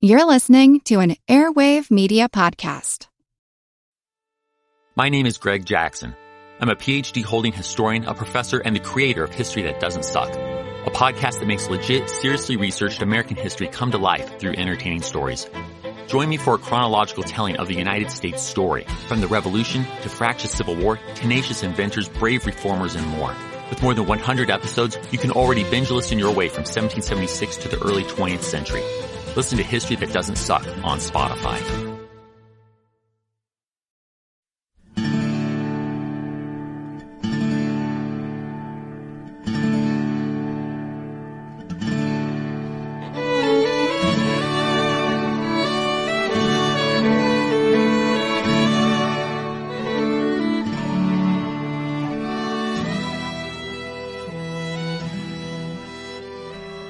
You're listening to an Airwave Media Podcast. My name is Greg Jackson. I'm a PhD-holding historian, a professor, and the creator of History That Doesn't Suck, a podcast that makes legit, seriously researched American history come to life through entertaining stories. Join me for a chronological telling of the United States story, from the Revolution to fractious Civil War, tenacious inventors, brave reformers, and more. With more than 100 episodes, you can already binge listen your way from 1776 to the early 20th century. Listen to History That Doesn't Suck on Spotify.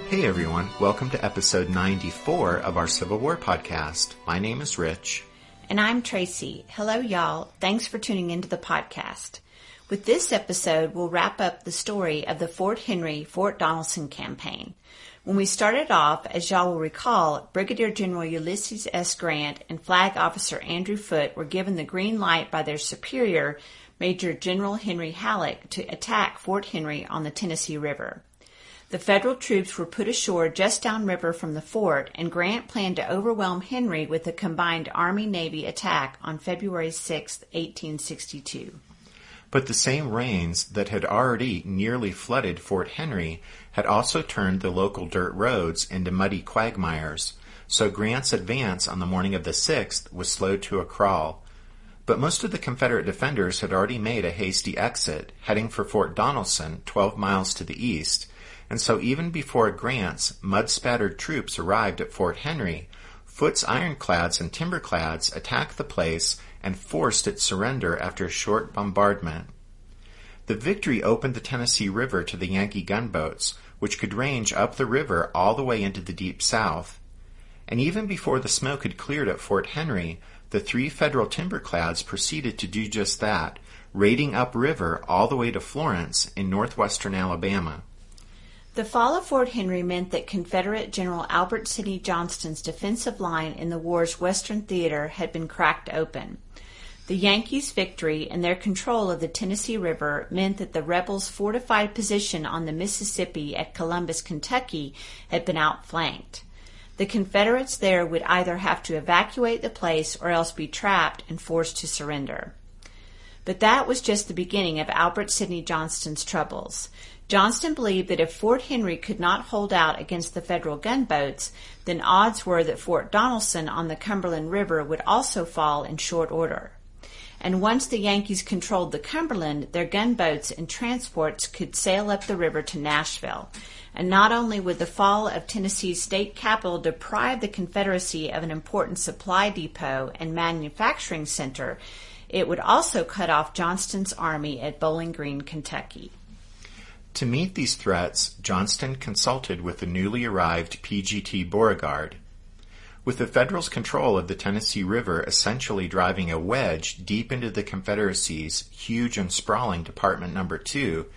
Hey everyone, welcome to episode 94 of our Civil War podcast. My name is Rich. And I'm Tracy. Hello y'all. Thanks for tuning into the podcast. With this episode, we'll wrap up the story of the Fort Henry, Fort Donelson campaign. When we started off, as y'all will recall, Brigadier General Ulysses S. Grant and Flag Officer Andrew Foote were given the green light by their superior, Major General Henry Halleck, to attack Fort Henry on the Tennessee River. The Federal troops were put ashore just downriver from the fort, and Grant planned to overwhelm Henry with a combined Army-Navy attack on February 6, 1862. But the same rains that had already nearly flooded Fort Henry had also turned the local dirt roads into muddy quagmires, so Grant's advance on the morning of the 6th was slowed to a crawl. But most of the Confederate defenders had already made a hasty exit, heading for Fort Donelson, 12 miles to the east, and so even before Grant's mud-spattered troops arrived at Fort Henry, Foote's ironclads and timberclads attacked the place and forced its surrender after a short bombardment. The victory opened the Tennessee River to the Yankee gunboats, which could range up the river all the way into the Deep South. And even before the smoke had cleared at Fort Henry, the three Federal timberclads proceeded to do just that, raiding upriver all the way to Florence in northwestern Alabama. The fall of Fort Henry meant that Confederate General Albert Sidney Johnston's defensive line in the war's western theater had been cracked open. The Yankees' victory and their control of the Tennessee River meant that the rebels' fortified position on the Mississippi at Columbus, Kentucky, had been outflanked. The Confederates there would either have to evacuate the place or else be trapped and forced to surrender. But that was just the beginning of Albert Sidney Johnston's troubles. Johnston believed that if Fort Henry could not hold out against the Federal gunboats, then odds were that Fort Donelson on the Cumberland River would also fall in short order. And once the Yankees controlled the Cumberland, their gunboats and transports could sail up the river to Nashville. And not only would the fall of Tennessee's state capital deprive the Confederacy of an important supply depot and manufacturing center, it would also cut off Johnston's army at Bowling Green, Kentucky. To meet these threats, Johnston consulted with the newly arrived PGT Beauregard. With the Federals' control of the Tennessee River essentially driving a wedge deep into the Confederacy's huge and sprawling Department No. 2,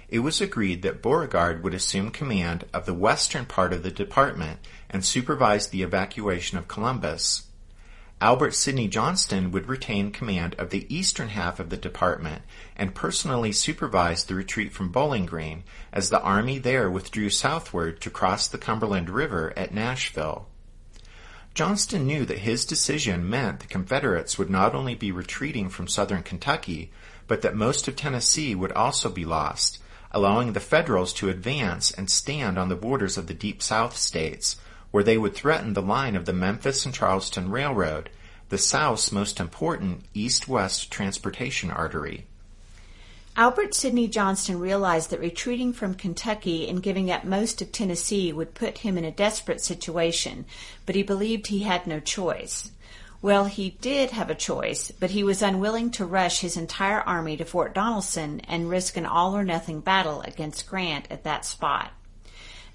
it was agreed that Beauregard would assume command of the western part of the department and supervise the evacuation of Columbus. Albert Sidney Johnston would retain command of the eastern half of the department and personally supervise the retreat from Bowling Green as the army there withdrew southward to cross the Cumberland River at Nashville. Johnston knew that his decision meant the Confederates would not only be retreating from southern Kentucky, but that most of Tennessee would also be lost, allowing the Federals to advance and stand on the borders of the Deep South states, where they would threaten the line of the Memphis and Charleston Railroad, the South's most important east-west transportation artery. Albert Sidney Johnston realized that retreating from Kentucky and giving up most of Tennessee would put him in a desperate situation, but he believed he had no choice. Well, he did have a choice, but he was unwilling to rush his entire army to Fort Donelson and risk an all-or-nothing battle against Grant at that spot.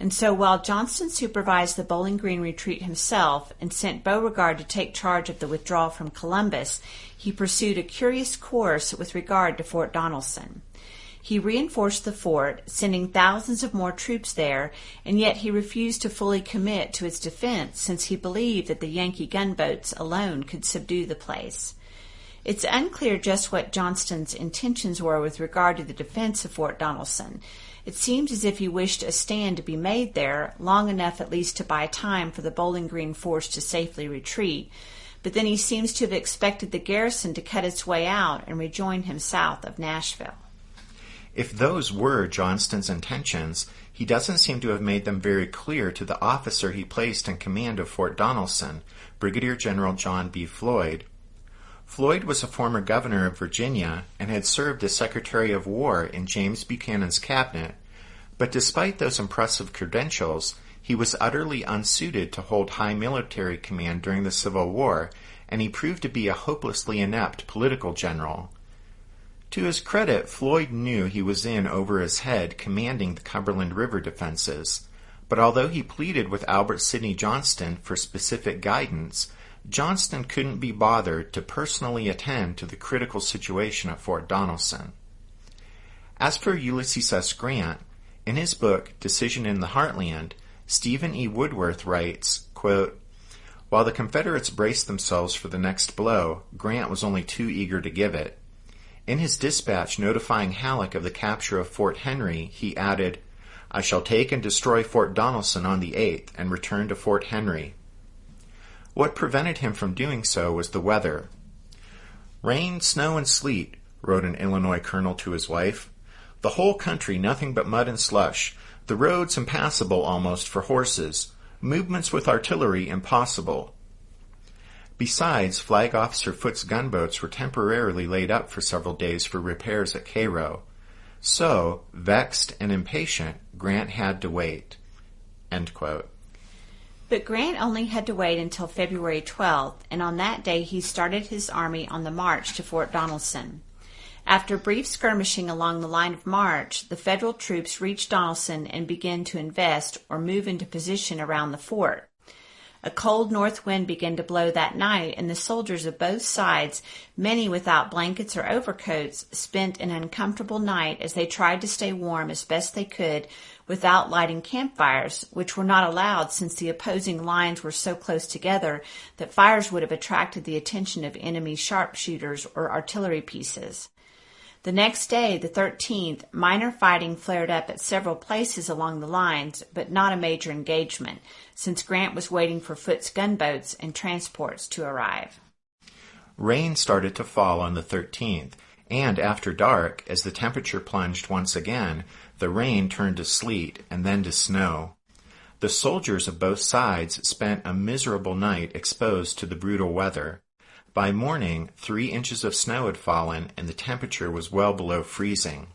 And so while Johnston supervised the Bowling Green retreat himself and sent Beauregard to take charge of the withdrawal from Columbus, he pursued a curious course with regard to Fort Donelson. He reinforced the fort, sending thousands of more troops there, and yet he refused to fully commit to its defense since he believed that the Yankee gunboats alone could subdue the place. It's unclear just what Johnston's intentions were with regard to the defense of Fort Donelson. It seems as if he wished a stand to be made there, long enough at least to buy time for the Bowling Green force to safely retreat, but then he seems to have expected the garrison to cut its way out and rejoin him south of Nashville. If those were Johnston's intentions, he doesn't seem to have made them very clear to the officer he placed in command of Fort Donelson, Brigadier General John B. Floyd. Floyd was a former governor of Virginia and had served as Secretary of War in James Buchanan's cabinet, but despite those impressive credentials, he was utterly unsuited to hold high military command during the Civil War, and he proved to be a hopelessly inept political general. To his credit, Floyd knew he was in over his head commanding the Cumberland River defenses, but although he pleaded with Albert Sidney Johnston for specific guidance, Johnston couldn't be bothered to personally attend to the critical situation at Fort Donelson. As for Ulysses S. Grant, in his book Decision in the Heartland, Stephen E. Woodworth writes, quote, "While the Confederates braced themselves for the next blow, Grant was only too eager to give it. In his dispatch notifying Halleck of the capture of Fort Henry, he added, 'I shall take and destroy Fort Donelson on the 8th and return to Fort Henry.' What prevented him from doing so was the weather. 'Rain, snow, and sleet,' wrote an Illinois colonel to his wife. 'The whole country nothing but mud and slush, the roads impassable almost for horses, movements with artillery impossible.' Besides, Flag Officer Foote's gunboats were temporarily laid up for several days for repairs at Cairo. So, vexed and impatient, Grant had to wait." End quote. But Grant only had to wait until February 12th, and on that day he started his army on the march to Fort Donelson. After brief skirmishing along the line of march, the Federal troops reached Donelson and began to invest or move into position around the fort. A cold north wind began to blow that night, and the soldiers of both sides, many without blankets or overcoats, spent an uncomfortable night as they tried to stay warm as best they could without lighting campfires, which were not allowed since the opposing lines were so close together that fires would have attracted the attention of enemy sharpshooters or artillery pieces. The next day, the 13th, minor fighting flared up at several places along the lines, but not a major engagement, since Grant was waiting for Foote's gunboats and transports to arrive. Rain started to fall on the 13th, and after dark, as the temperature plunged once again, the rain turned to sleet and then to snow. The soldiers of both sides spent a miserable night exposed to the brutal weather. By morning, 3 inches of snow had fallen, and the temperature was well below freezing.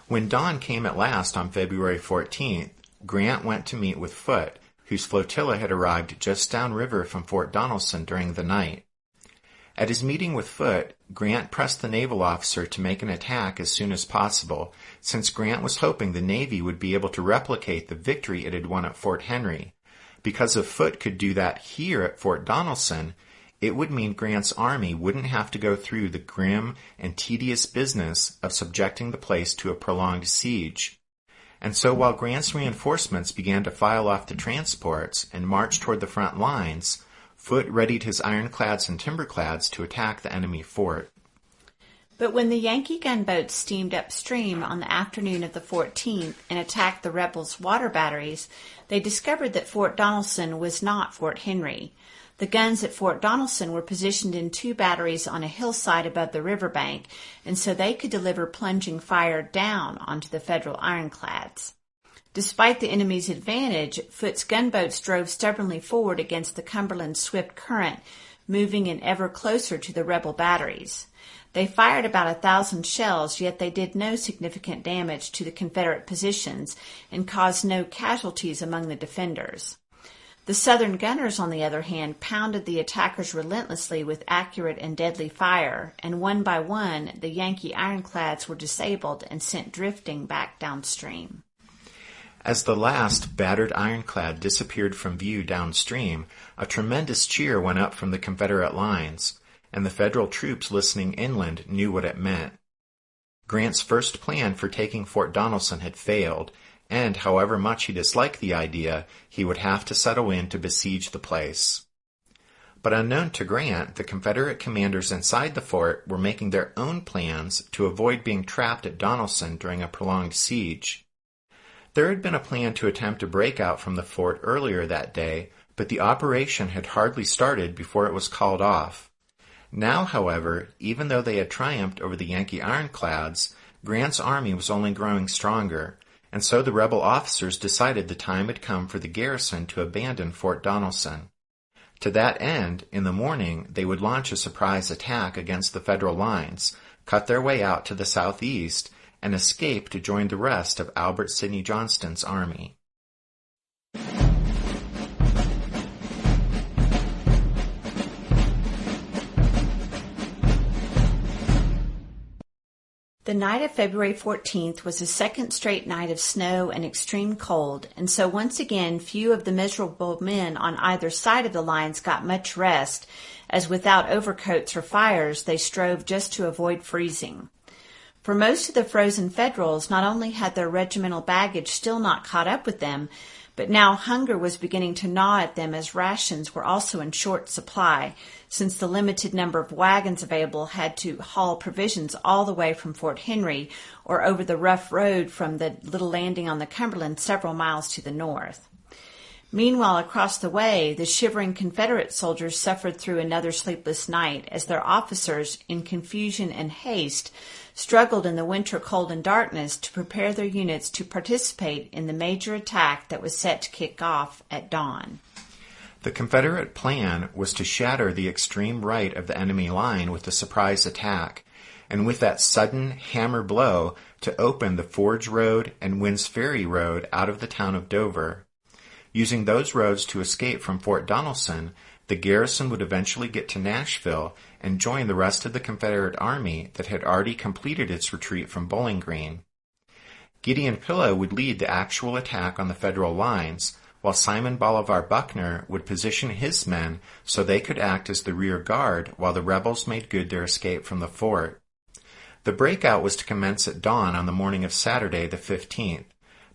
When dawn came at last on February 14th, Grant went to meet with Foote, whose flotilla had arrived just downriver from Fort Donelson during the night. At his meeting with Foote, Grant pressed the naval officer to make an attack as soon as possible, since Grant was hoping the Navy would be able to replicate the victory it had won at Fort Henry. Because if Foote could do that here at Fort Donelson, it would mean Grant's army wouldn't have to go through the grim and tedious business of subjecting the place to a prolonged siege. And so while Grant's reinforcements began to file off the transports and march toward the front lines, Foote readied his ironclads and timberclads to attack the enemy fort. But when the Yankee gunboats steamed upstream on the afternoon of the 14th and attacked the rebels' water batteries, they discovered that Fort Donelson was not Fort Henry. The guns at Fort Donelson were positioned in 2 batteries on a hillside above the riverbank, and so they could deliver plunging fire down onto the Federal ironclads. Despite the enemy's advantage, Foote's gunboats drove stubbornly forward against the Cumberland's swift current, moving in ever closer to the rebel batteries. They fired about 1,000 shells, yet they did no significant damage to the Confederate positions and caused no casualties among the defenders. The Southern gunners, on the other hand, pounded the attackers relentlessly with accurate and deadly fire, and one by one the Yankee ironclads were disabled and sent drifting back downstream. As the last battered ironclad disappeared from view downstream, a tremendous cheer went up from the Confederate lines, and the Federal troops listening inland knew what it meant. Grant's first plan for taking Fort Donelson had failed, and however much he disliked the idea, he would have to settle in to besiege the place. But unknown to Grant, the Confederate commanders inside the fort were making their own plans to avoid being trapped at Donelson during a prolonged siege. There had been a plan to attempt a breakout from the fort earlier that day, but the operation had hardly started before it was called off. Now, however, even though they had triumphed over the Yankee ironclads, Grant's army was only growing stronger, and so the rebel officers decided the time had come for the garrison to abandon Fort Donelson. To that end, in the morning, they would launch a surprise attack against the Federal lines, cut their way out to the southeast, and escape to join the rest of Albert Sidney Johnston's army. The night of February 14th was a second straight night of snow and extreme cold, and so once again few of the miserable men on either side of the lines got much rest, as without overcoats or fires they strove just to avoid freezing. For most of the frozen Federals, not only had their regimental baggage still not caught up with them, but now hunger was beginning to gnaw at them as rations were also in short supply, since the limited number of wagons available had to haul provisions all the way from Fort Henry or over the rough road from the little landing on the Cumberland several miles to the north. Meanwhile, across the way, the shivering Confederate soldiers suffered through another sleepless night as their officers, in confusion and haste, struggled in the winter cold and darkness to prepare their units to participate in the major attack that was set to kick off at dawn. The Confederate plan was to shatter the extreme right of the enemy line with a surprise attack, and with that sudden hammer blow to open the Forge Road and Wynn's Ferry Road out of the town of Dover. Using those roads to escape from Fort Donelson, the garrison would eventually get to Nashville and join the rest of the Confederate army that had already completed its retreat from Bowling Green. Gideon Pillow would lead the actual attack on the Federal lines, while Simon Bolivar Buckner would position his men so they could act as the rear guard while the rebels made good their escape from the fort. The breakout was to commence at dawn on the morning of Saturday the 15th,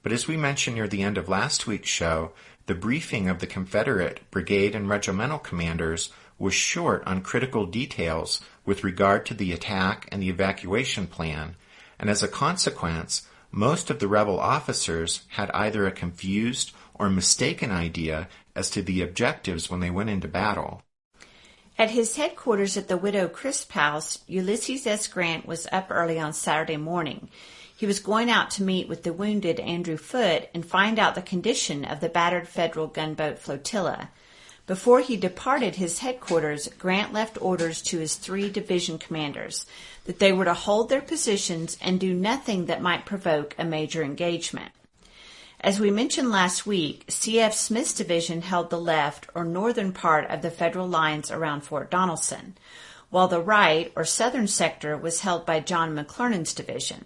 but as we mentioned near the end of last week's show, the briefing of the Confederate brigade and regimental commanders was short on critical details with regard to the attack and the evacuation plan, and as a consequence, most of the rebel officers had either a confused or mistaken idea as to the objectives when they went into battle. At his headquarters at the Widow Crisp House, Ulysses S. Grant was up early on Saturday morning. He was going out to meet with the wounded Andrew Foote and find out the condition of the battered Federal gunboat flotilla. Before he departed his headquarters, Grant left orders to his 3 division commanders that they were to hold their positions and do nothing that might provoke a major engagement. As we mentioned last week, C.F. Smith's division held the left or northern part of the Federal lines around Fort Donelson, while the right or southern sector was held by John McClernand's division.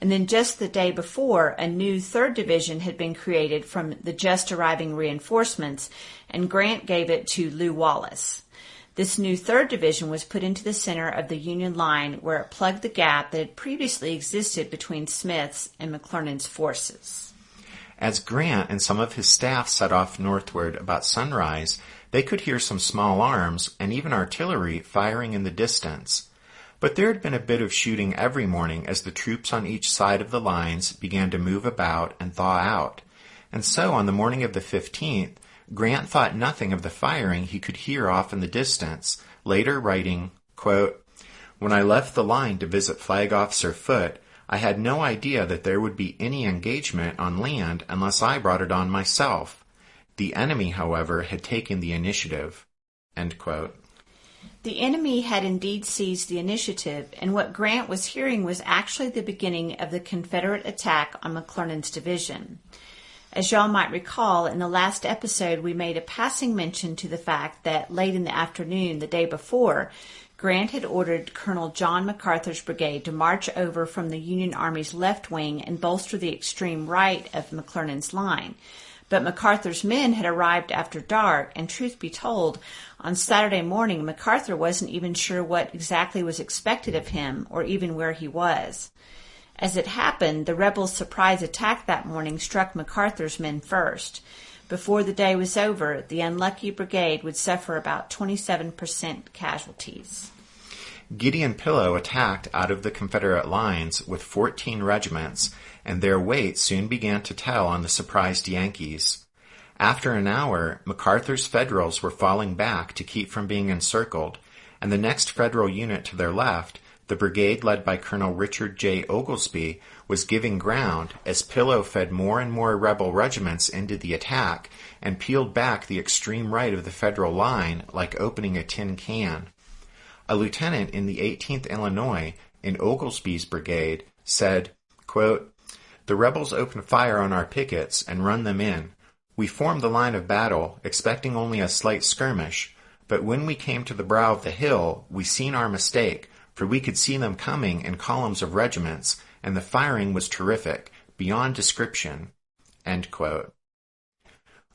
And then just the day before, a new 3rd Division had been created from the just arriving reinforcements, and Grant gave it to Lew Wallace. This new 3rd Division was put into the center of the Union line where it plugged the gap that had previously existed between Smith's and McClernand's forces. As Grant and some of his staff set off northward about sunrise, they could hear some small arms and even artillery firing in the distance. But there had been a bit of shooting every morning as the troops on each side of the lines began to move about and thaw out. And so on the morning of the 15th, Grant thought nothing of the firing he could hear off in the distance, later writing, quote, "When I left the line to visit Flag Officer Foote, I had no idea that there would be any engagement on land unless I brought it on myself. The enemy, however, had taken the initiative." End quote. The enemy had indeed seized the initiative, and what Grant was hearing was actually the beginning of the Confederate attack on McClernand's division. As y'all might recall, in the last episode we made a passing mention to the fact that late in the afternoon the day before, Grant had ordered Colonel John MacArthur's brigade to march over from the Union Army's left wing and bolster the extreme right of McClernand's line. But MacArthur's men had arrived after dark, and truth be told, on Saturday morning MacArthur wasn't even sure what exactly was expected of him or even where he was. As it happened, the rebels' surprise attack that morning struck MacArthur's men first. Before the day was over, the unlucky brigade would suffer about 27% casualties. Gideon Pillow attacked out of the Confederate lines with 14 regiments, and their weight soon began to tell on the surprised Yankees. After an hour, MacArthur's Federals were falling back to keep from being encircled, and the next Federal unit to their left, the brigade led by Colonel Richard J. Oglesby, was giving ground as Pillow fed more and more rebel regiments into the attack and peeled back the extreme right of the Federal line like opening a tin can. A lieutenant in the 18th Illinois, in Oglesby's brigade, said, quote, "The rebels opened fire on our pickets and run them in. We formed the line of battle, expecting only a slight skirmish, but when we came to the brow of the hill, we seen our mistake, for we could see them coming in columns of regiments, and the firing was terrific, beyond description." End quote.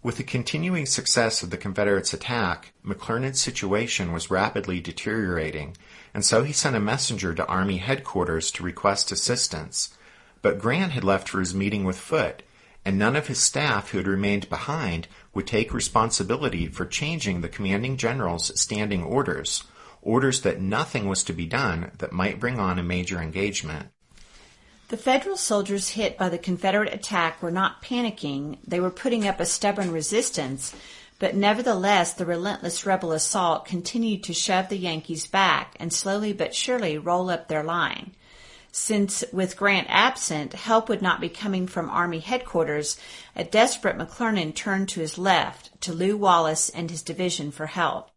With the continuing success of the Confederates' attack, McClernand's situation was rapidly deteriorating, and so he sent a messenger to Army headquarters to request assistance. But Grant had left for his meeting with Foote, and none of his staff who had remained behind would take responsibility for changing the commanding general's standing orders that nothing was to be done that might bring on a major engagement. The Federal soldiers hit by the Confederate attack were not panicking. They were putting up a stubborn resistance, but nevertheless the relentless rebel assault continued to shove the Yankees back and slowly but surely roll up their line. Since, with Grant absent, help would not be coming from Army headquarters, a desperate McClernand turned to his left, to Lew Wallace and his division for help.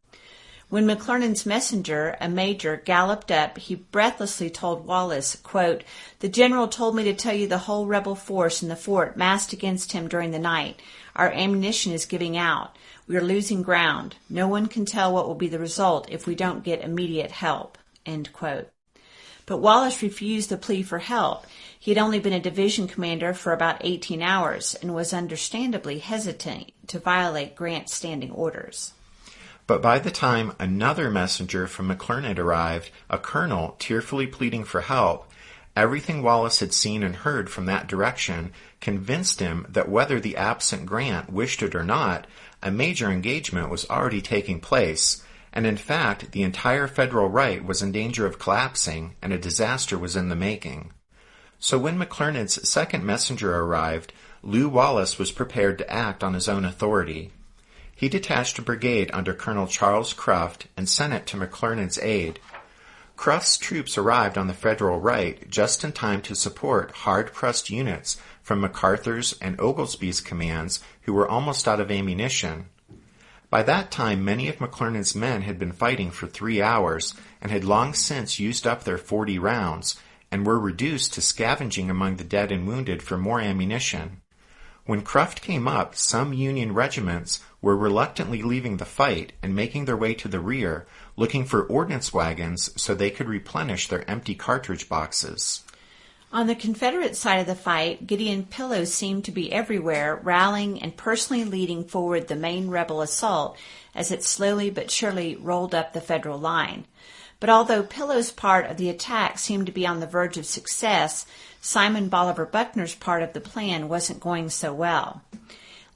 When McClernand's messenger, a major, galloped up, he breathlessly told Wallace, quote, "The general told me to tell you the whole rebel force in the fort massed against him during the night. Our ammunition is giving out. We are losing ground. No one can tell what will be the result if we don't get immediate help." End quote. But Wallace refused the plea for help. He had only been a division commander for about 18 hours and was understandably hesitant to violate Grant's standing orders. But by the time another messenger from McClernand arrived, a colonel tearfully pleading for help, everything Wallace had seen and heard from that direction convinced him that whether the absent Grant wished it or not, a major engagement was already taking place, and in fact the entire Federal right was in danger of collapsing and a disaster was in the making. So when McClernand's second messenger arrived, Lew Wallace was prepared to act on his own authority. He detached a brigade under Colonel Charles Cruft and sent it to McClernand's aid. Cruft's troops arrived on the Federal right just in time to support hard-pressed units from MacArthur's and Oglesby's commands who were almost out of ammunition. By that time, many of McClernand's men had been fighting for 3 hours and had long since used up their 40 rounds and were reduced to scavenging among the dead and wounded for more ammunition. When Cruft came up, some Union regiments were reluctantly leaving the fight and making their way to the rear, looking for ordnance wagons so they could replenish their empty cartridge boxes. On the Confederate side of the fight, Gideon Pillow seemed to be everywhere, rallying and personally leading forward the main rebel assault as it slowly but surely rolled up the Federal line. But although Pillow's part of the attack seemed to be on the verge of success, Simon Bolivar Buckner's part of the plan wasn't going so well.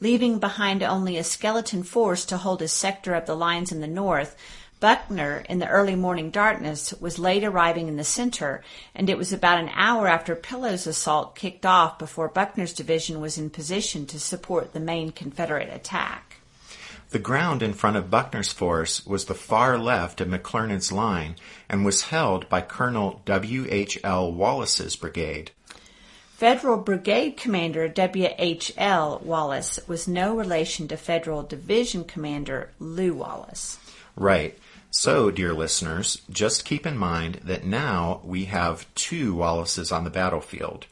Leaving behind only a skeleton force to hold his sector of the lines in the north, Buckner, in the early morning darkness, was late arriving in the center, and it was about an hour after Pillow's assault kicked off before Buckner's division was in position to support the main Confederate attack. The ground in front of Buckner's force was the far left of McClernand's line and was held by Colonel W.H.L. Wallace's brigade. Federal Brigade Commander W.H.L. Wallace was no relation to Federal Division Commander Lew Wallace. Right. So, dear listeners, just keep in mind that now we have 2 Wallaces on the battlefield.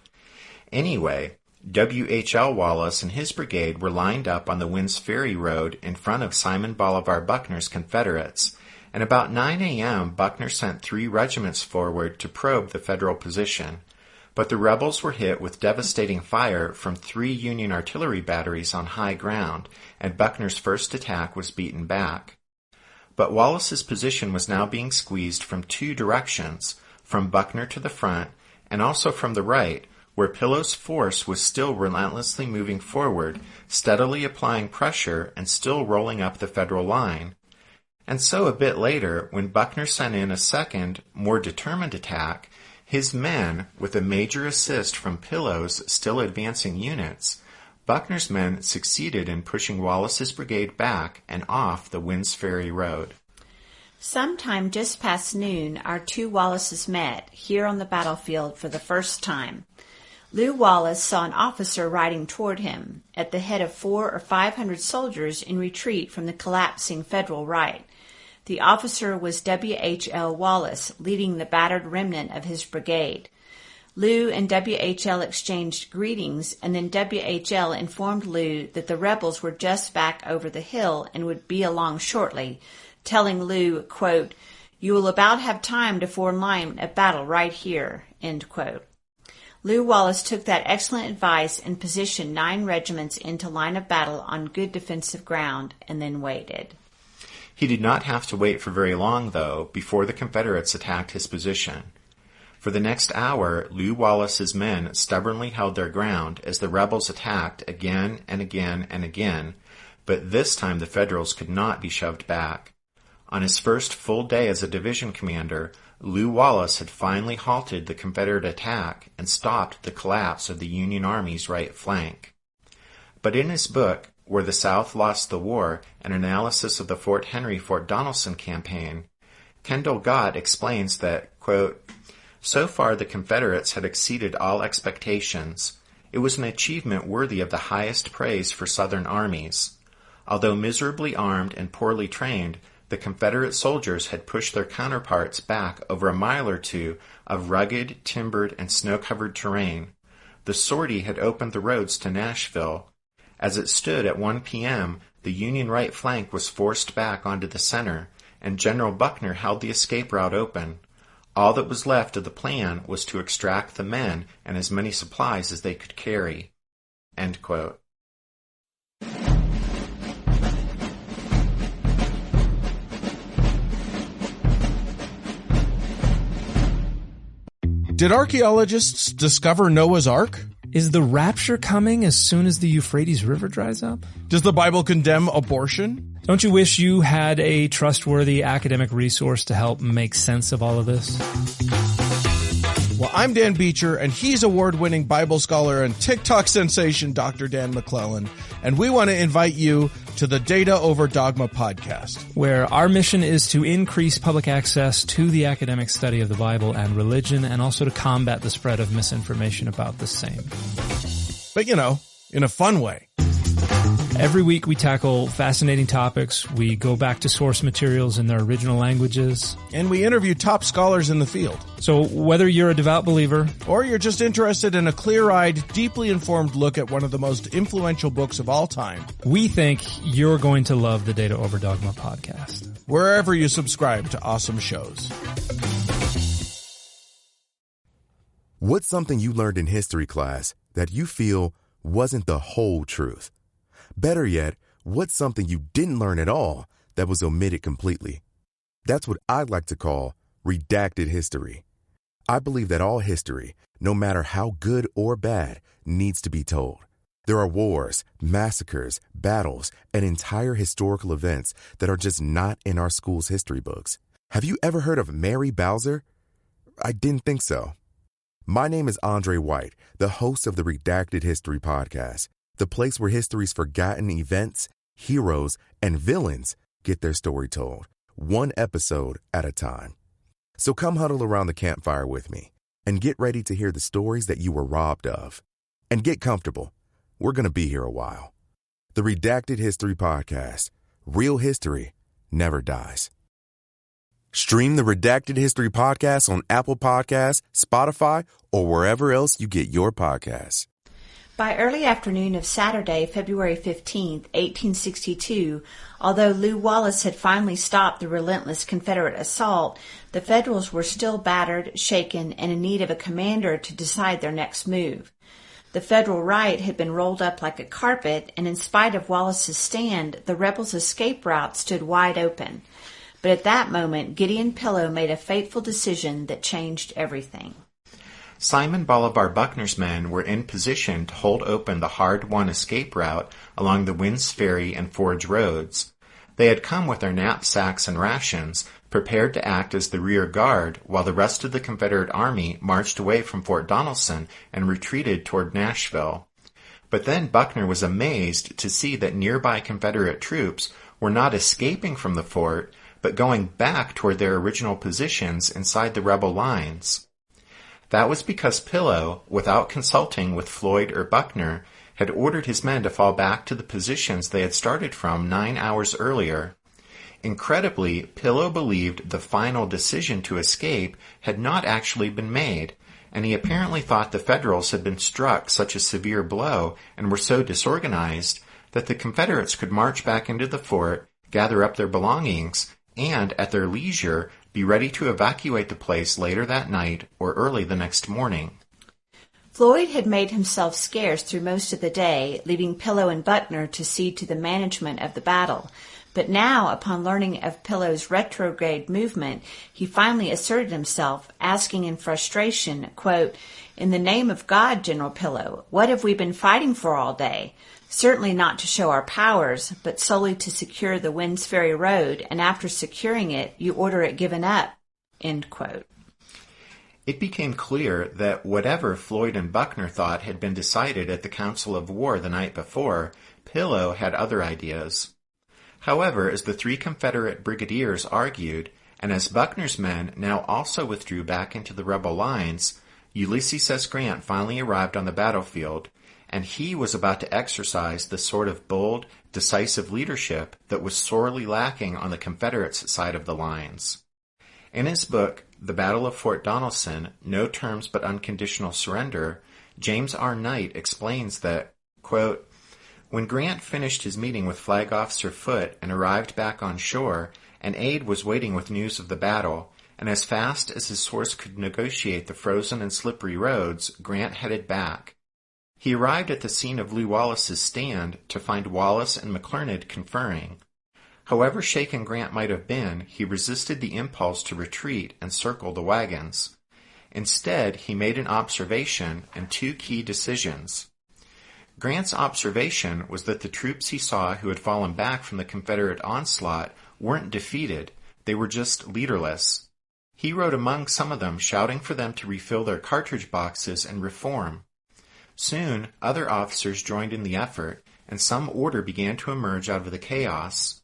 Anyway, W.H.L. Wallace and his brigade were lined up on the Wynn's Ferry Road in front of Simon Bolivar Buckner's Confederates, and about 9 a.m. Buckner sent 3 regiments forward to probe the Federal position. but the rebels were hit with devastating fire from 3 Union artillery batteries on high ground, and Buckner's first attack was beaten back. But Wallace's position was now being squeezed from 2 directions, from Buckner to the front, and also from the right, where Pillow's force was still relentlessly moving forward, steadily applying pressure and still rolling up the Federal line. And so a bit later, when Buckner sent in a second, more determined attack, his men, with a major assist from Pillow's still advancing units, Buckner's men succeeded in pushing Wallace's brigade back and off the Winds Ferry Road. Sometime just past noon, our 2 Wallaces met, here on the battlefield for the first time. Lew Wallace saw an officer riding toward him, at the head of 400 or 500 soldiers in retreat from the collapsing Federal right. The officer was W.H.L. Wallace, leading the battered remnant of his brigade. Lew and W.H.L. exchanged greetings, and then W.H.L. informed Lew that the rebels were just back over the hill and would be along shortly, telling Lew, quote, "You will about have time to form line of battle right here," end quote. Lew Wallace took that excellent advice and positioned 9 regiments into line of battle on good defensive ground, and then waited. He did not have to wait for very long, though, before the Confederates attacked his position. For the next hour, Lew Wallace's men stubbornly held their ground as the rebels attacked again and again and again, but this time the Federals could not be shoved back. On his first full day as a division commander, Lew Wallace had finally halted the Confederate attack and stopped the collapse of the Union Army's right flank. But in his book, Where the South Lost the War, an analysis of the Fort Donelson campaign, Kendall Gott explains that, quote, "So far the Confederates had exceeded all expectations. It was an achievement worthy of the highest praise for Southern armies. Although miserably armed and poorly trained, the Confederate soldiers had pushed their counterparts back over a mile or 2 of rugged, timbered, and snow-covered terrain. The sortie had opened the roads to Nashville. As it stood at 1 p.m., the Union right flank was forced back onto the center, and General Buckner held the escape route open. All that was left of the plan was to extract the men and as many supplies as they could carry." End quote. Did archaeologists discover Noah's Ark? Is the rapture coming as soon as the Euphrates River dries up? Does the Bible condemn abortion? Don't you wish you had a trustworthy academic resource to help make sense of all of this? Well, I'm Dan Beecher, and he's award-winning Bible scholar and TikTok sensation Dr. Dan McClellan, and we want to invite you to the Data Over Dogma podcast, where our mission is to increase public access to the academic study of the Bible and religion, and also to combat the spread of misinformation about the same. But, in a fun way. Every week we tackle fascinating topics, we go back to source materials in their original languages, and we interview top scholars in the field. So whether you're a devout believer, or you're just interested in a clear-eyed, deeply informed look at one of the most influential books of all time, we think you're going to love the Data Over Dogma podcast, wherever you subscribe to awesome shows. What's something you learned in history class that you feel wasn't the whole truth? Better yet, what's something you didn't learn at all that was omitted completely? That's what I'd like to call redacted history. I believe that all history, no matter how good or bad, needs to be told. There are wars, massacres, battles, and entire historical events that are just not in our school's history books. Have you ever heard of Mary Bowser? I didn't think so. My name is Andre White, the host of the Redacted History Podcast, the place where history's forgotten events, heroes, and villains get their story told, one episode at a time. So come huddle around the campfire with me and get ready to hear the stories that you were robbed of. And get comfortable. We're going to be here a while. The Redacted History Podcast. Real history never dies. Stream the Redacted History Podcast on Apple Podcasts, Spotify, or wherever else you get your podcasts. By early afternoon of Saturday, February 15, 1862, although Lew Wallace had finally stopped the relentless Confederate assault, the Federals were still battered, shaken, and in need of a commander to decide their next move. The Federal right had been rolled up like a carpet, and in spite of Wallace's stand, the rebels' escape route stood wide open. But at that moment, Gideon Pillow made a fateful decision that changed everything. Simon Bolivar Buckner's men were in position to hold open the hard-won escape route along the Wynn's Ferry and Forge roads. They had come with their knapsacks and rations, prepared to act as the rear guard while the rest of the Confederate Army marched away from Fort Donelson and retreated toward Nashville. But then Buckner was amazed to see that nearby Confederate troops were not escaping from the fort, but going back toward their original positions inside the rebel lines. That was because Pillow, without consulting with Floyd or Buckner, had ordered his men to fall back to the positions they had started from 9 hours earlier. Incredibly, Pillow believed the final decision to escape had not actually been made, and he apparently thought the Federals had been struck such a severe blow and were so disorganized that the Confederates could march back into the fort, gather up their belongings, and, at their leisure, be ready to evacuate the place later that night or early the next morning. Floyd had made himself scarce through most of the day, leaving Pillow and Buckner to see to the management of the battle. But now, upon learning of Pillow's retrograde movement, he finally asserted himself, asking in frustration, quote, "In the name of God, General Pillow, what have we been fighting for all day? Certainly not to show our powers, but solely to secure the Wynn's Ferry Road, and after securing it, you order it given up." End quote. It became clear that whatever Floyd and Buckner thought had been decided at the Council of War the night before, Pillow had other ideas. However, as the three Confederate brigadiers argued, and as Buckner's men now also withdrew back into the rebel lines, Ulysses S. Grant finally arrived on the battlefield, and he was about to exercise the sort of bold, decisive leadership that was sorely lacking on the Confederates' side of the lines. In his book, The Battle of Fort Donelson, No Terms But Unconditional Surrender, James R. Knight explains that, quote, "When Grant finished his meeting with Flag Officer Foote and arrived back on shore, an aide was waiting with news of the battle, and as fast as his horse could negotiate the frozen and slippery roads, Grant headed back. He arrived at the scene of Lew Wallace's stand to find Wallace and McClernand conferring. However shaken Grant might have been, he resisted the impulse to retreat and circle the wagons. Instead, he made an observation and two key decisions. Grant's observation was that the troops he saw who had fallen back from the Confederate onslaught weren't defeated, they were just leaderless. He rode among some of them, shouting for them to refill their cartridge boxes and reform. Soon, other officers joined in the effort, and some order began to emerge out of the chaos.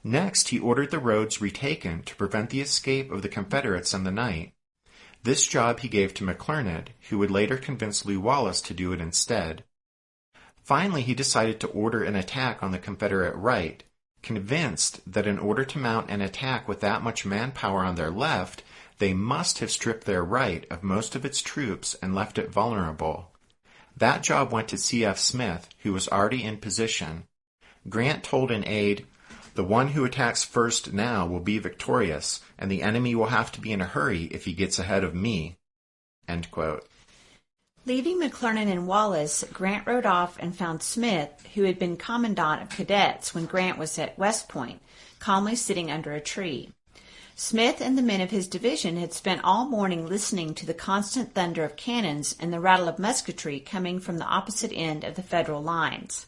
Next, he ordered the roads retaken to prevent the escape of the Confederates in the night. This job he gave to McClernand, who would later convince Lew Wallace to do it instead. Finally, he decided to order an attack on the Confederate right, convinced that in order to mount an attack with that much manpower on their left, they must have stripped their right of most of its troops and left it vulnerable. That job went to C.F. Smith, who was already in position. Grant told an aide, "The one who attacks first now will be victorious, and the enemy will have to be in a hurry if he gets ahead of me." End quote. Leaving McClernand and Wallace, Grant rode off and found Smith, who had been commandant of cadets when Grant was at West Point, calmly sitting under a tree. Smith and the men of his division had spent all morning listening to the constant thunder of cannons and the rattle of musketry coming from the opposite end of the Federal lines.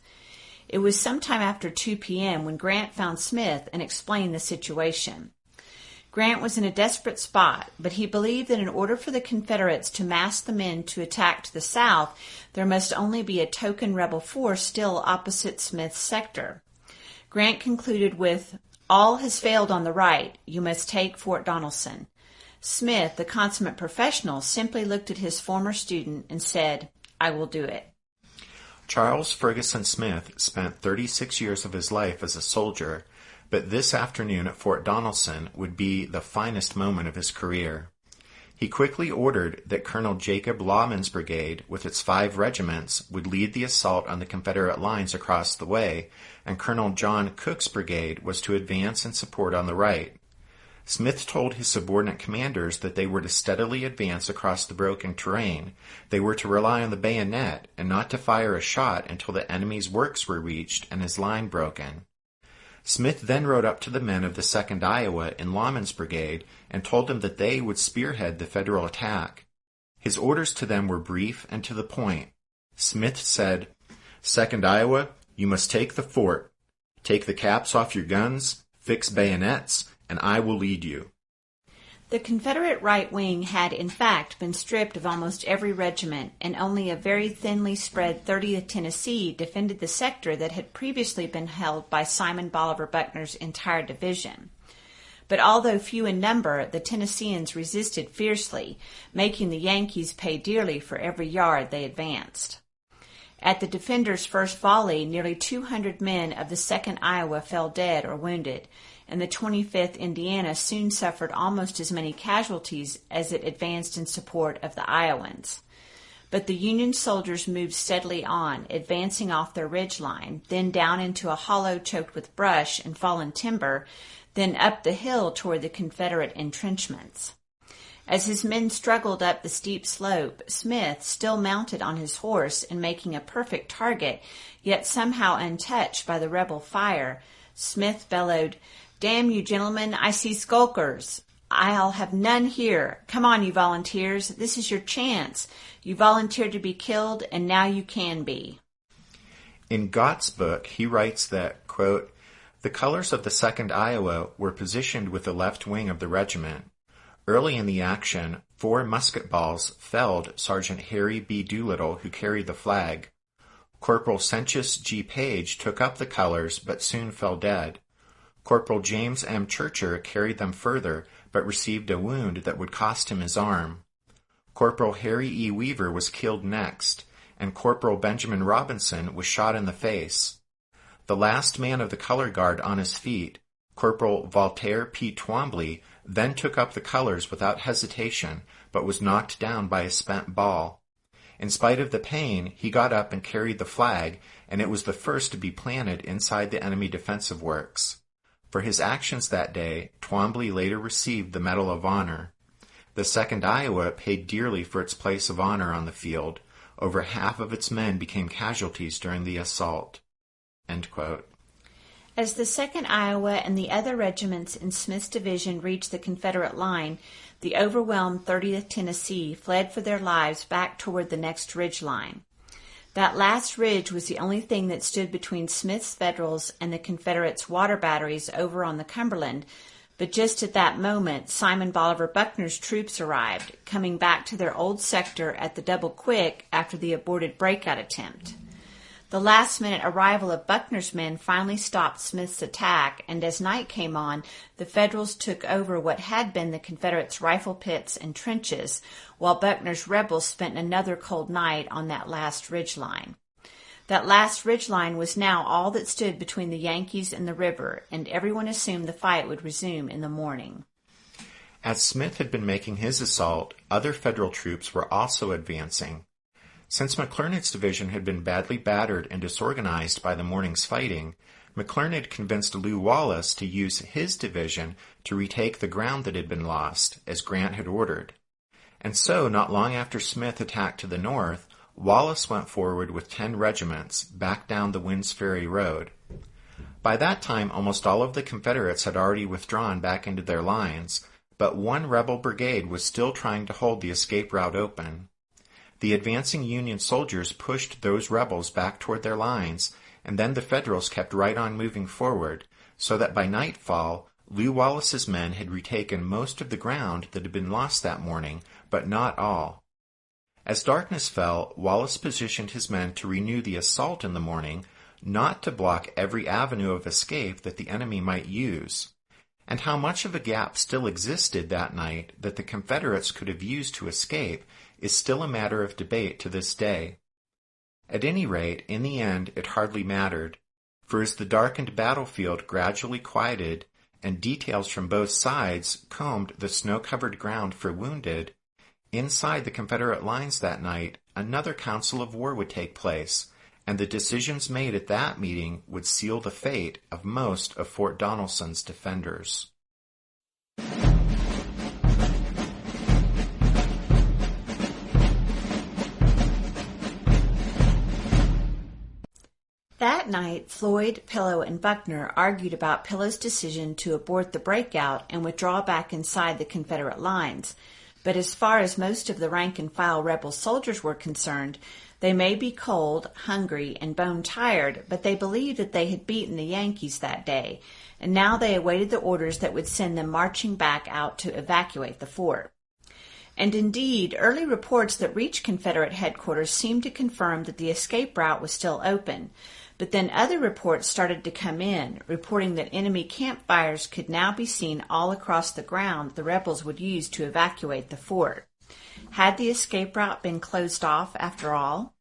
It was sometime after 2 p.m. when Grant found Smith and explained the situation. Grant was in a desperate spot, but he believed that in order for the Confederates to mass the men to attack to the south, there must only be a token rebel force still opposite Smith's sector. Grant concluded with, "All has failed on the right. You must take Fort Donelson." Smith, the consummate professional, simply looked at his former student and said, "I will do it." Charles Ferguson Smith spent 36 years of his life as a soldier, but this afternoon at Fort Donelson would be the finest moment of his career. He quickly ordered that Colonel Jacob Lawman's brigade, with its 5 regiments, would lead the assault on the Confederate lines across the way, and Colonel John Cook's brigade was to advance and support on the right. Smith told his subordinate commanders that they were to steadily advance across the broken terrain. They were to rely on the bayonet and not to fire a shot until the enemy's works were reached and his line broken. Smith then rode up to the men of the 2nd Iowa in Lawman's brigade and told them that they would spearhead the Federal attack. His orders to them were brief and to the point. Smith said, "2nd Iowa, you must take the fort. Take the caps off your guns, fix bayonets, and I will lead you." The Confederate right wing had, in fact, been stripped of almost every regiment, and only a very thinly spread 30th Tennessee defended the sector that had previously been held by Simon Bolivar Buckner's entire division. But although few in number, the Tennesseans resisted fiercely, making the Yankees pay dearly for every yard they advanced. At the defenders' first volley, nearly 200 men of the 2nd Iowa fell dead or wounded, and the 25th Indiana soon suffered almost as many casualties as it advanced in support of the Iowans. But the Union soldiers moved steadily on, advancing off their ridge line, then down into a hollow choked with brush and fallen timber, then up the hill toward the Confederate entrenchments. As his men struggled up the steep slope, Smith, still mounted on his horse and making a perfect target, yet somehow untouched by the rebel fire, Smith bellowed, "Damn you, gentlemen, I see skulkers. I'll have none here. Come on, you volunteers. This is your chance. You volunteered to be killed, and now you can be." In Gott's book, he writes that, quote, "The colors of the 2nd Iowa were positioned with the left wing of the regiment. Early in the action, 4 musket balls felled Sergeant Harry B. Doolittle, who carried the flag. Corporal Sentius G. Page took up the colors, but soon fell dead. Corporal James M. Churcher carried them further, but received a wound that would cost him his arm. Corporal Harry E. Weaver was killed next, and Corporal Benjamin Robinson was shot in the face. The last man of the color guard on his feet, Corporal Voltaire P. Twombly, then took up the colors without hesitation, but was knocked down by a spent ball. In spite of the pain, he got up and carried the flag, and it was the first to be planted inside the enemy defensive works. For his actions that day, Twombly later received the Medal of Honor. The 2nd Iowa paid dearly for its place of honor on the field. Over half of its men became casualties during the assault." End quote. As the 2nd Iowa and the other regiments in Smith's division reached the Confederate line, the overwhelmed 30th Tennessee fled for their lives back toward the next ridge line. That last ridge was the only thing that stood between Smith's Federals and the Confederates' water batteries over on the Cumberland, but just at that moment, Simon Bolivar Buckner's troops arrived, coming back to their old sector at the Double Quick after the aborted breakout attempt. The last-minute arrival of Buckner's men finally stopped Smith's attack, and as night came on, the Federals took over what had been the Confederates' rifle pits and trenches, while Buckner's rebels spent another cold night on that last ridgeline. That last ridgeline was now all that stood between the Yankees and the river, and everyone assumed the fight would resume in the morning. As Smith had been making his assault, other Federal troops were also advancing. Since McClernand's division had been badly battered and disorganized by the morning's fighting, McClernand convinced Lew Wallace to use his division to retake the ground that had been lost, as Grant had ordered. And so, not long after Smith attacked to the north, Wallace went forward with 10 regiments back down the Winds Ferry Road. By that time, almost all of the Confederates had already withdrawn back into their lines, but one rebel brigade was still trying to hold the escape route open. The advancing Union soldiers pushed those rebels back toward their lines, and then the Federals kept right on moving forward, so that by nightfall, Lew Wallace's men had retaken most of the ground that had been lost that morning, but not all. As darkness fell, Wallace positioned his men to renew the assault in the morning, not to block every avenue of escape that the enemy might use. And how much of a gap still existed that night that the Confederates could have used to escape is still a matter of debate to this day. At any rate, in the end, it hardly mattered, for as the darkened battlefield gradually quieted and details from both sides combed the snow-covered ground for wounded, Inside the Confederate lines that night, another council of war would take place, and the decisions made at that meeting would seal the fate of most of Fort Donelson's defenders. That night, Floyd, Pillow, and Buckner argued about Pillow's decision to abort the breakout and withdraw back inside the Confederate lines. But as far as most of the rank-and-file rebel soldiers were concerned, they may be cold, hungry, and bone-tired, but they believed that they had beaten the Yankees that day, and now they awaited the orders that would send them marching back out to evacuate the fort. And indeed, early reports that reached Confederate headquarters seemed to confirm that the escape route was still open. But then other reports started to come in, reporting that enemy campfires could now be seen all across the ground the rebels would use to evacuate the fort. Had the escape route been closed off after all?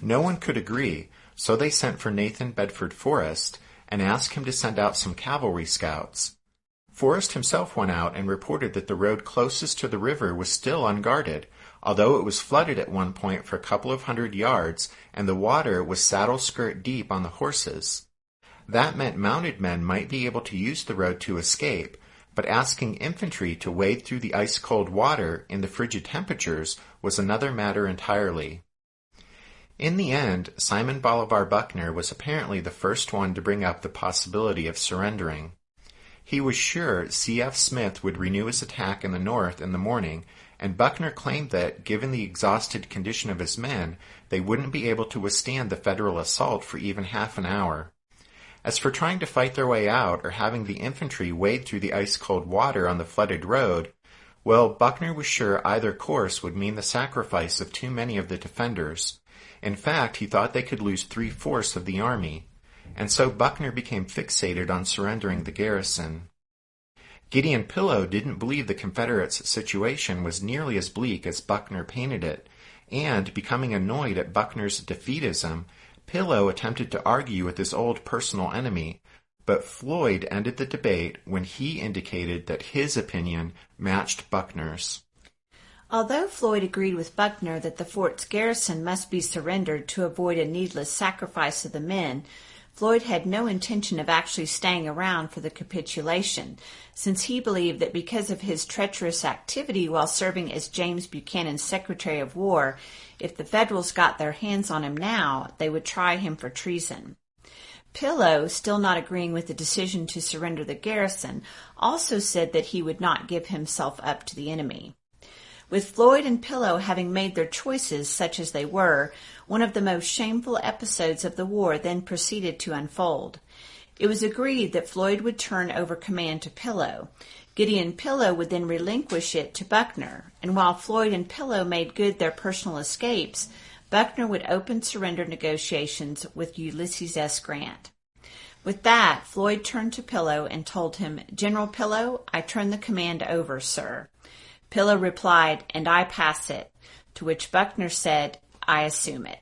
No one could agree, so they sent for Nathan Bedford Forrest and asked him to send out some cavalry scouts. Forrest himself went out and reported that the road closest to the river was still unguarded, although it was flooded at one point for a couple of 100 yards, and the water was saddle-skirt deep on the horses. That meant mounted men might be able to use the road to escape, but asking infantry to wade through the ice-cold water in the frigid temperatures was another matter entirely. In the end, Simon Bolivar Buckner was apparently the first one to bring up the possibility of surrendering. He was sure C.F. Smith would renew his attack in the north in the morning, and Buckner claimed that, given the exhausted condition of his men, they wouldn't be able to withstand the Federal assault for even half an hour. As for trying to fight their way out or having the infantry wade through the ice-cold water on the flooded road, well, Buckner was sure either course would mean the sacrifice of too many of the defenders. In fact, he thought they could lose 3/4 of the army, and so Buckner became fixated on surrendering the garrison. Gideon Pillow didn't believe the Confederates' situation was nearly as bleak as Buckner painted it, and, becoming annoyed at Buckner's defeatism, Pillow attempted to argue with his old personal enemy, but Floyd ended the debate when he indicated that his opinion matched Buckner's. Although Floyd agreed with Buckner that the fort's garrison must be surrendered to avoid a needless sacrifice of the men, Floyd had no intention of actually staying around for the capitulation, since he believed that because of his treacherous activity while serving as James Buchanan's Secretary of War, if the Federals got their hands on him now, they would try him for treason. Pillow, still not agreeing with the decision to surrender the garrison, also said that he would not give himself up to the enemy. With Floyd and Pillow having made their choices, such as they were, one of the most shameful episodes of the war then proceeded to unfold. It was agreed that Floyd would turn over command to Pillow. Gideon Pillow would then relinquish it to Buckner, and while Floyd and Pillow made good their personal escapes, Buckner would open surrender negotiations with Ulysses S. Grant. With that, Floyd turned to Pillow and told him, "General Pillow, I turn the command over, sir." Pillow replied, "And I pass it," to which Buckner said, "I assume it."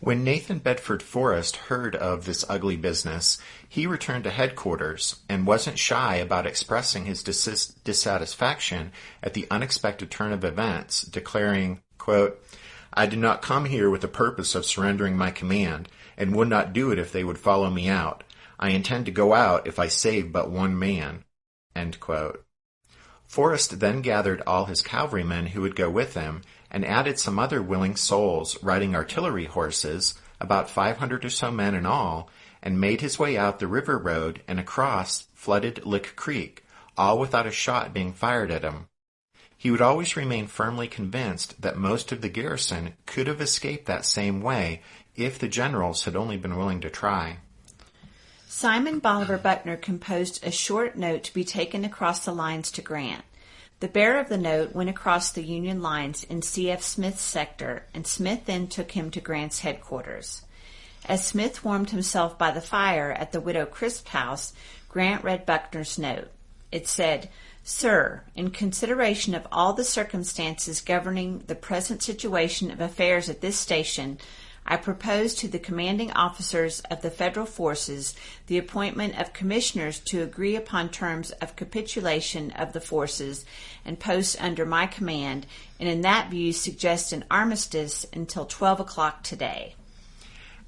When Nathan Bedford Forrest heard of this ugly business, he returned to headquarters and wasn't shy about expressing his dissatisfaction at the unexpected turn of events, declaring, quote, "I did not come here with the purpose of surrendering my command, and would not do it if they would follow me out. I intend to go out if I save but one man." End quote. Forrest then gathered all his cavalrymen who would go with him and added some other willing souls riding artillery horses, about 500 or so men in all, and made his way out the river road and across flooded Lick Creek, all without a shot being fired at him. He would always remain firmly convinced that most of the garrison could have escaped that same way if the generals had only been willing to try. Simon Bolivar Buckner composed a short note to be taken across the lines to Grant. The bearer of the note went across the Union lines in C.F. Smith's sector, and Smith then took him to Grant's headquarters. As Smith warmed himself by the fire at the Widow Crisp house, Grant read Buckner's note. It said, "Sir, in consideration of all the circumstances governing the present situation of affairs at this station, I propose to the commanding officers of the federal forces the appointment of commissioners to agree upon terms of capitulation of the forces and posts under my command, and in that view suggest an armistice until 12 o'clock today."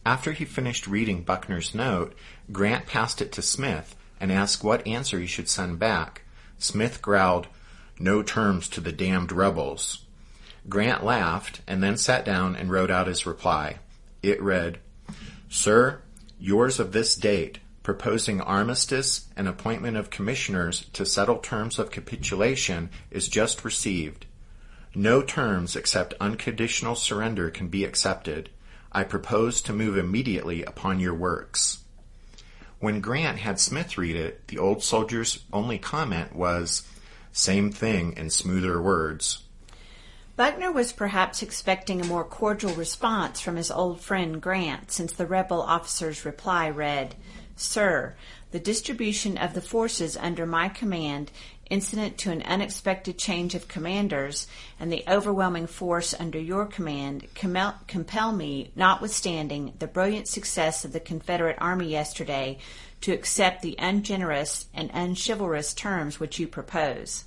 After he finished reading Buckner's note, Grant passed it to Smith and asked what answer he should send back. Smith growled, "No terms to the damned rebels." Grant laughed and then sat down and wrote out his reply. It read, "Sir, yours of this date, proposing armistice and appointment of commissioners to settle terms of capitulation, is just received. No terms except unconditional surrender can be accepted. I propose to move immediately upon your works." When Grant had Smith read it, the old soldier's only comment was, "Same thing in smoother words." Buckner was perhaps expecting a more cordial response from his old friend Grant, since the rebel officer's reply read, "Sir, the distribution of the forces under my command, incident to an unexpected change of commanders, and the overwhelming force under your command, compel me, notwithstanding the brilliant success of the Confederate Army yesterday, to accept the ungenerous and unchivalrous terms which you propose."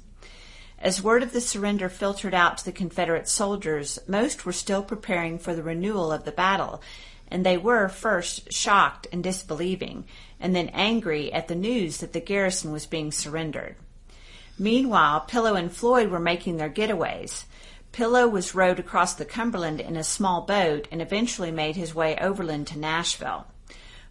As word of the surrender filtered out to the Confederate soldiers, most were still preparing for the renewal of the battle, and they were first shocked and disbelieving, and then angry at the news that the garrison was being surrendered. Meanwhile, Pillow and Floyd were making their getaways. Pillow was rowed across the Cumberland in a small boat and eventually made his way overland to Nashville.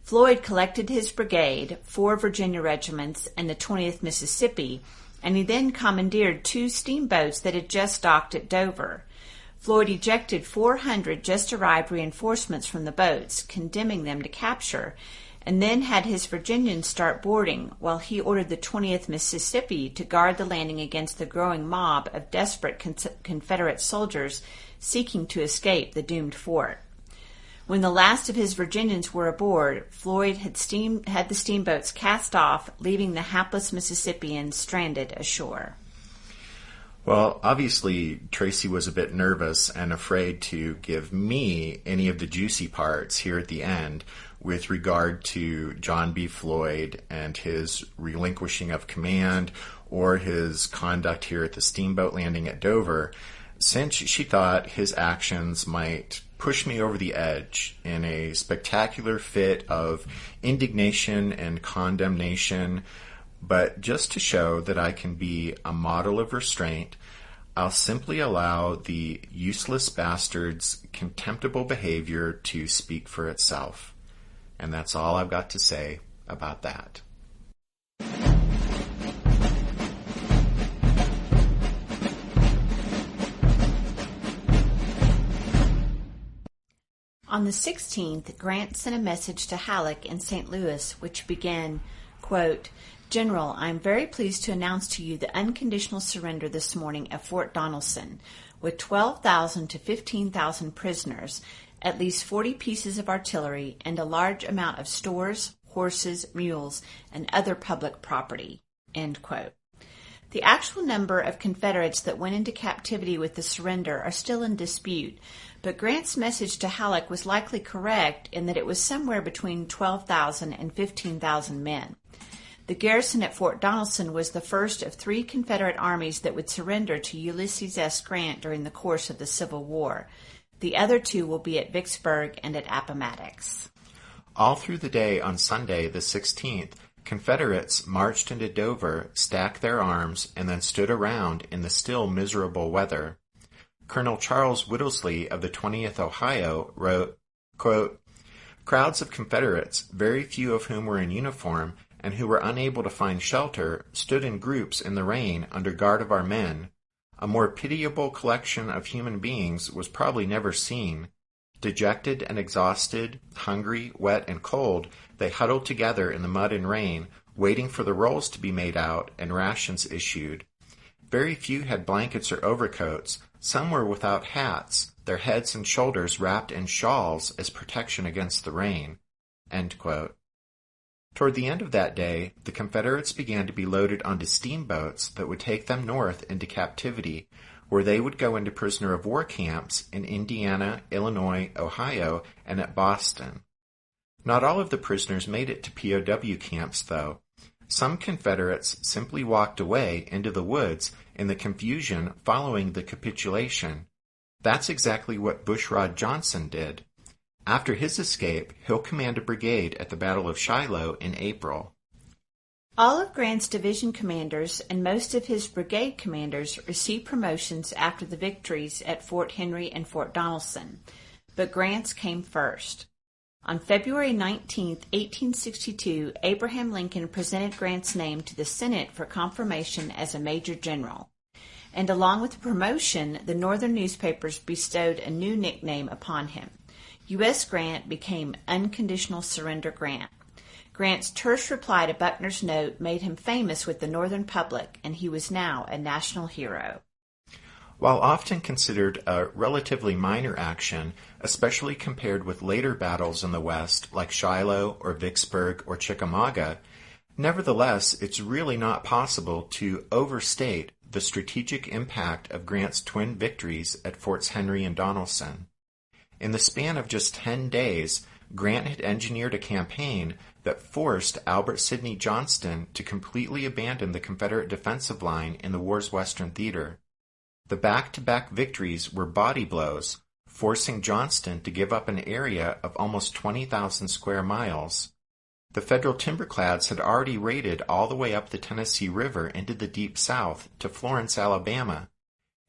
Floyd collected his brigade, 4 Virginia regiments, and the 20th Mississippi, and he then commandeered 2 steamboats that had just docked at Dover. Floyd ejected 400 just-arrived reinforcements from the boats, condemning them to capture, and then had his Virginians start boarding, while he ordered the 20th Mississippi to guard the landing against the growing mob of desperate Confederate soldiers seeking to escape the doomed fort. When the last of his Virginians were aboard, Floyd had the steamboats cast off, leaving the hapless Mississippians stranded ashore. Well, obviously, Tracy was a bit nervous and afraid to give me any of the juicy parts here at the end with regard to John B. Floyd and his relinquishing of command or his conduct here at the steamboat landing at Dover, since she thought his actions might push me over the edge in a spectacular fit of indignation and condemnation. But just to show that I can be a model of restraint, I'll simply allow the useless bastard's contemptible behavior to speak for itself. And that's all I've got to say about that. On the 16th, Grant sent a message to Halleck in St. Louis, which began, quote, "General, I am very pleased to announce to you the unconditional surrender this morning of Fort Donelson, with 12,000 to 15,000 prisoners, at least 40 pieces of artillery, and a large amount of stores, horses, mules, and other public property." End quote. The actual number of Confederates that went into captivity with the surrender are still in dispute, but Grant's message to Halleck was likely correct in that it was somewhere between 12,000 and 15,000 men. The garrison at Fort Donelson was the first of 3 Confederate armies that would surrender to Ulysses S. Grant during the course of the Civil War. The other 2 will be at Vicksburg and at Appomattox. All through the day on Sunday, the 16th, Confederates marched into Dover, stacked their arms, and then stood around in the still miserable weather. Colonel Charles Whittlesley of the 20th Ohio wrote, quote, "Crowds of Confederates, very few of whom were in uniform, and who were unable to find shelter, stood in groups in the rain under guard of our men. A more pitiable collection of human beings was probably never seen. Dejected and exhausted, hungry, wet, and cold, they huddled together in the mud and rain, waiting for the rolls to be made out and rations issued. Very few had blankets or overcoats. Some were without hats, their heads and shoulders wrapped in shawls as protection against the rain." End quote. Toward the end of that day, the Confederates began to be loaded onto steamboats that would take them north into captivity, where they would go into prisoner of war camps in Indiana, Illinois, Ohio, and at Boston. Not all of the prisoners made it to POW camps, though. Some Confederates simply walked away into the woods in the confusion following the capitulation. That's exactly what Bushrod Johnson did. After his escape, he'll command a brigade at the Battle of Shiloh in April. All of Grant's division commanders and most of his brigade commanders received promotions after the victories at Fort Henry and Fort Donelson, but Grant's came first. On February 19, 1862, Abraham Lincoln presented Grant's name to the Senate for confirmation as a major general, and along with the promotion, the northern newspapers bestowed a new nickname upon him. U.S. Grant became Unconditional Surrender Grant. Grant's terse reply to Buckner's note made him famous with the Northern public, and he was now a national hero. While often considered a relatively minor action, especially compared with later battles in the West like Shiloh or Vicksburg or Chickamauga, nevertheless, it's really not possible to overstate the strategic impact of Grant's twin victories at Forts Henry and Donelson. In the span of just 10 days, Grant had engineered a campaign that forced Albert Sidney Johnston to completely abandon the Confederate defensive line in the war's western theater. The back-to-back victories were body blows, forcing Johnston to give up an area of almost 20,000 square miles. The Federal timberclads had already raided all the way up the Tennessee River into the Deep South to Florence, Alabama,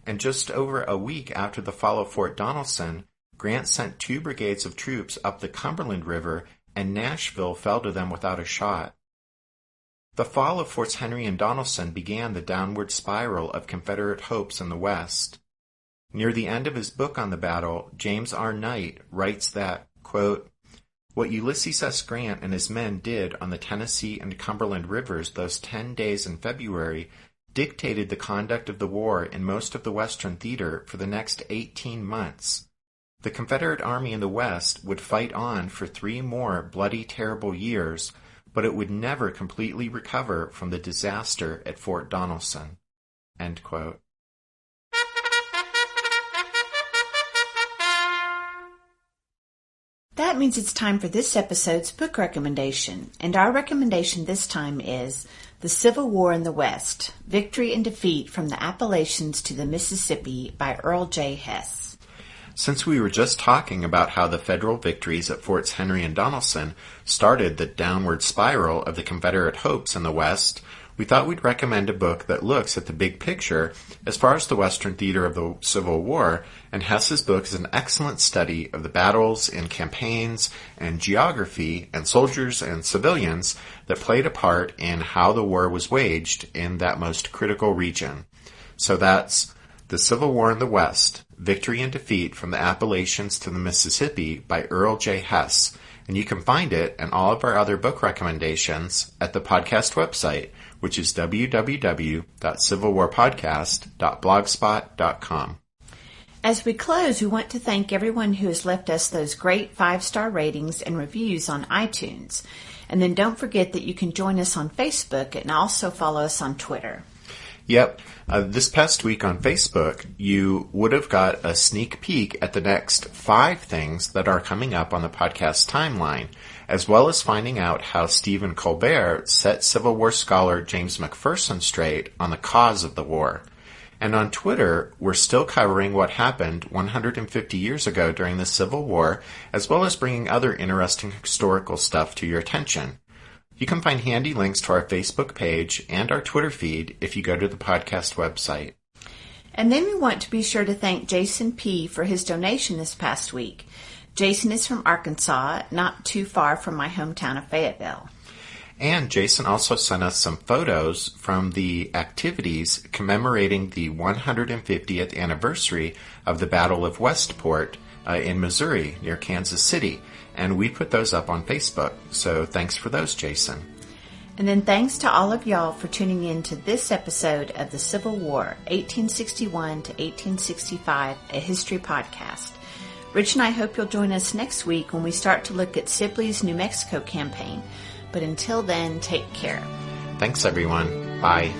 and just over a week after the fall of Fort Donelson, Grant sent 2 brigades of troops up the Cumberland River, and Nashville fell to them without a shot. The fall of Forts Henry and Donelson began the downward spiral of Confederate hopes in the West. Near the end of his book on the battle, James R. Knight writes that, quote, "What Ulysses S. Grant and his men did on the Tennessee and Cumberland rivers those 10 days in February dictated the conduct of the war in most of the Western theater for the next 18 months. The Confederate Army in the West would fight on for 3 more bloody, terrible years, but it would never completely recover from the disaster at Fort Donelson." End quote. That means it's time for this episode's book recommendation, and our recommendation this time is The Civil War in the West, Victory and Defeat from the Appalachians to the Mississippi by Earl J. Hess. Since we were just talking about how the Federal victories at Forts Henry and Donelson started the downward spiral of the Confederate hopes in the West, we thought we'd recommend a book that looks at the big picture as far as the Western theater of the Civil War, and Hess's book is an excellent study of the battles and campaigns and geography and soldiers and civilians that played a part in how the war was waged in that most critical region. So that's The Civil War in the West, Victory and Defeat from the Appalachians to the Mississippi by Earl J. Hess, and you can find it and all of our other book recommendations at the podcast website, which is www.civilwarpodcast.blogspot.com. As we close, we want to thank everyone who has left us those great 5-star ratings and reviews on iTunes. And then don't forget that you can join us on Facebook and also follow us on Twitter. Yep. This past week on Facebook, you would have got a sneak peek at the next 5 things that are coming up on the podcast timeline, as well as finding out how Stephen Colbert set Civil War scholar James McPherson straight on the cause of the war. And on Twitter, we're still covering what happened 150 years ago during the Civil War, as well as bringing other interesting historical stuff to your attention. You can find handy links to our Facebook page and our Twitter feed if you go to the podcast website. And then we want to be sure to thank Jason P. for his donation this past week. Jason is from Arkansas, not too far from my hometown of Fayetteville. And Jason also sent us some photos from the activities commemorating the 150th anniversary of the Battle of Westport in Missouri near Kansas City. And we put those up on Facebook, so thanks for those, Jason. And then thanks to all of y'all for tuning in to this episode of the Civil War, 1861 to 1865, a history podcast. Rich and I hope you'll join us next week when we start to look at Sibley's New Mexico campaign. But until then, take care. Thanks, everyone. Bye.